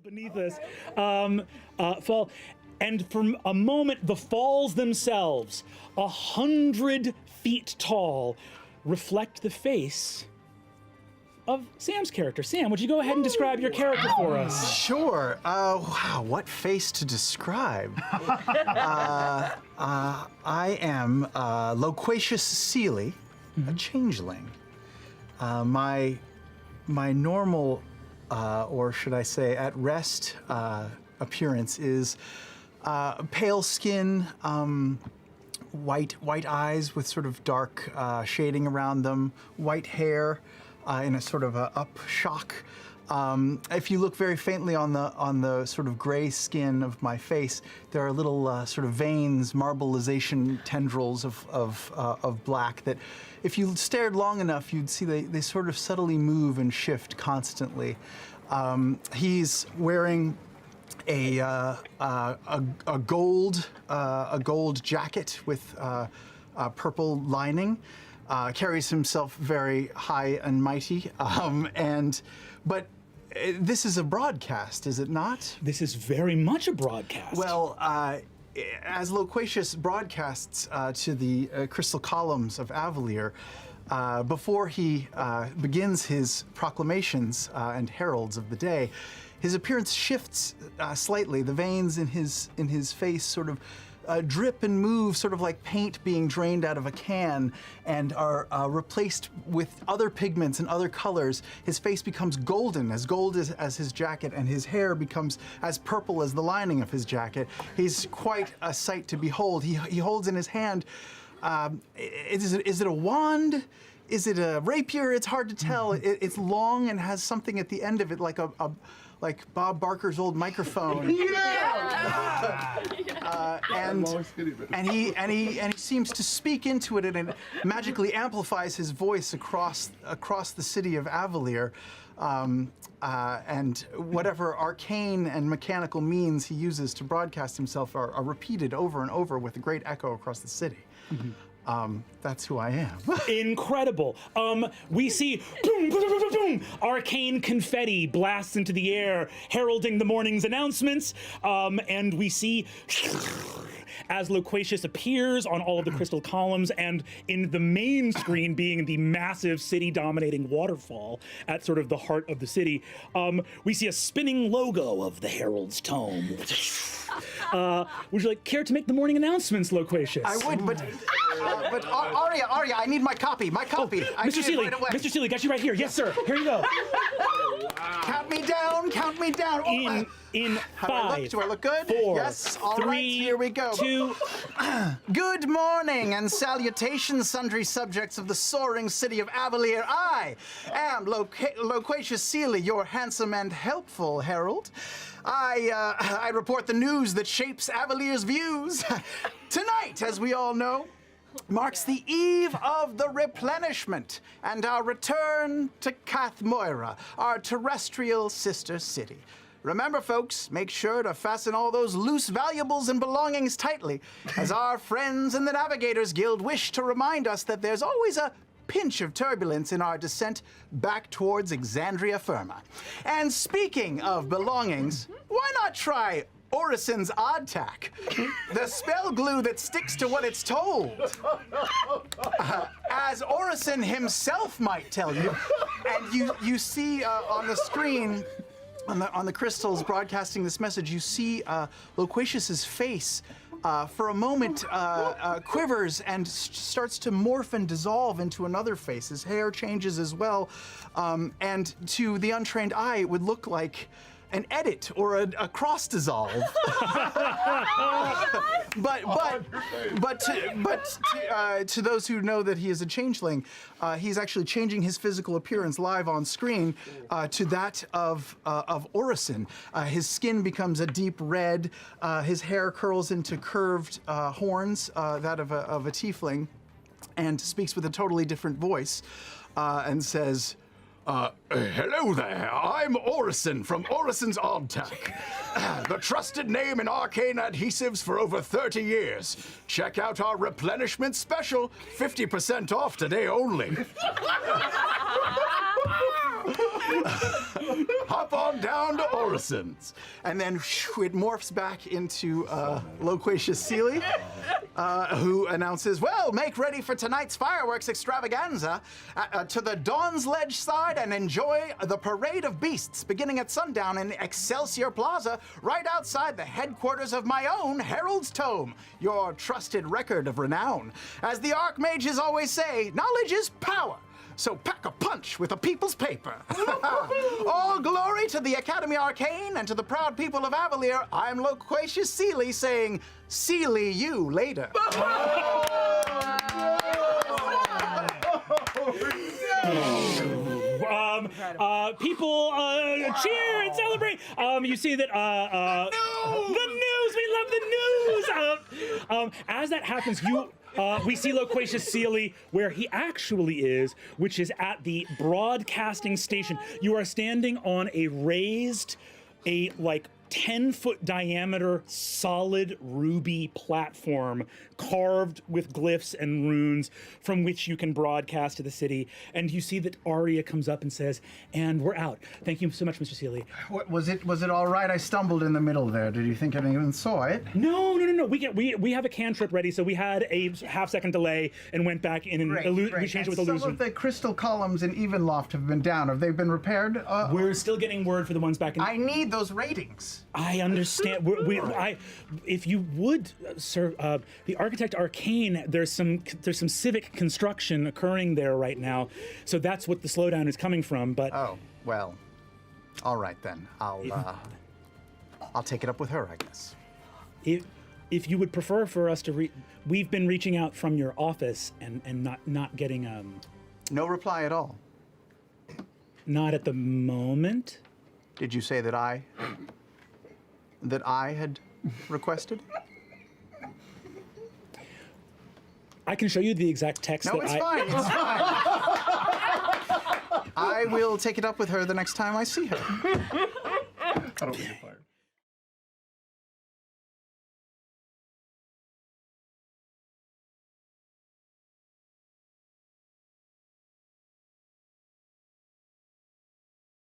beneath us fall, and for a moment the falls themselves, 100 feet tall, reflect the face of Sam's character. Sam, would you go ahead and describe your character for us? Sure. Wow, what face to describe? I am Loquatius Seely, a changeling. My normal, or should I say, at rest appearance is pale skin, white eyes with sort of dark shading around them, white hair in a sort of a up shock. If you look very faintly on the sort of gray skin of my face, there are little sort of veins, marbleization tendrils of black that, if you stared long enough, you'd see they sort of subtly move and shift constantly. He's wearing a gold jacket with purple lining. Carries himself very high and mighty, but this is a broadcast, is it not? This is very much a broadcast. Well, as Loquatius broadcasts to the crystal columns of Avalier, before he begins his proclamations and heralds of the day, his appearance shifts slightly. The veins in his face sort of drip and move, sort of like paint being drained out of a can, and are replaced with other pigments and other colors. His face becomes golden, as gold as his jacket, and his hair becomes as purple as the lining of his jacket. He's quite a sight to behold. He holds in his hand, is it a wand? Is it a rapier? It's hard to tell. It's long and has something at the end of it, like like Bob Barker's old microphone. And he seems to speak into it, and it magically amplifies his voice across the city of Avalier. And whatever arcane and mechanical means he uses to broadcast himself are repeated over and over with a great echo across the city. That's who I am. Incredible. We see boom, boom, boom, boom, boom, arcane confetti blasts into the air, heralding the morning's announcements. And we see as Loquatius appears on all of the crystal columns, and in the main screen being the massive city-dominating waterfall at sort of the heart of the city, we see a spinning logo of the Herald's Tome. Would you care to make the morning announcements, Loquatius? I would, but Arya, I need my copy. My copy. Oh, Mr. Seely, right away. Mr. Seely, got you right here. Yes, sir. Here you go. Count me down. Count me down. In How 5. do I look good? 4. Yes. All 3. right, here we go. 2. Good morning and salutations, sundry subjects of the soaring city of Avalier. I am Loquatius Seely, your handsome and helpful herald. I report the news that shapes Avalier's views. Tonight, as we all know, marks the eve of the replenishment and our return to Cath Moira, our terrestrial sister city. Remember, folks, make sure to fasten all those loose valuables and belongings tightly, as our friends in the Navigators Guild wish to remind us that there's always a pinch of turbulence in our descent back towards Exandria Firma. And speaking of belongings, why not try Orison's Odd Tack, the spell glue that sticks to what it's told. As Orison himself might tell you, and you see on the screen, on the crystals broadcasting this message, you see Loquatius's face for a moment quivers and starts to morph and dissolve into another face. His hair changes as well, and to the untrained eye, it would look like an edit or a cross dissolve. but to those who know that he is a changeling, he's actually changing his physical appearance live on screen to that of Orison. His skin becomes a deep red. His hair curls into curved horns, that of a tiefling, and speaks with a totally different voice, and says, hello there, I'm Orison from Orison's Odd Tack, the trusted name in arcane adhesives for over 30 years. Check out our replenishment special, 50% off today only. Hop on down to Orison's. And then it morphs back into Loquatius Sealy, who announces, well, make ready for tonight's fireworks extravaganza to the Dawn's Ledge side and enjoy the Parade of Beasts beginning at sundown in Excelsior Plaza, right outside the headquarters of my own Herald's Tome, your trusted record of renown. As the Archmages always say, knowledge is power. So pack a punch with a people's paper. All glory to the Academy Arcane and to the proud people of Avalier. I'm Loquatius Sealy saying, Sealy you later. People cheer and celebrate. You see that the news. We love the news. As that happens, we see Loquatius Sealy where he actually is, which is at the broadcasting station. You are standing on a raised, like 10-foot diameter solid ruby platform carved with glyphs and runes from which you can broadcast to the city. And you see that Arya comes up and says, and we're out. Thank you so much, Mr. Sealy. What, was it all right? I stumbled in the middle there. Did you think anyone saw it? No. We have a cantrip ready, so we had a half-second delay and went back in and we changed it with illusion. Some of the crystal columns in Evenloft have been down. Have they been repaired? We're still getting word for the ones back in. I need those ratings. I understand. If you would, sir, the Architect Arcane, there's some civic construction occurring there right now, so that's what the slowdown is coming from. But oh well, all right then. I'll take it up with her, I guess. If you would prefer for us to we've been reaching out from your office and not getting no reply at all. Not at the moment. Did you say that I had requested? I can show you the exact text. No, it's fine. It's fine. I will take it up with her the next time I see her. I don't need to fire.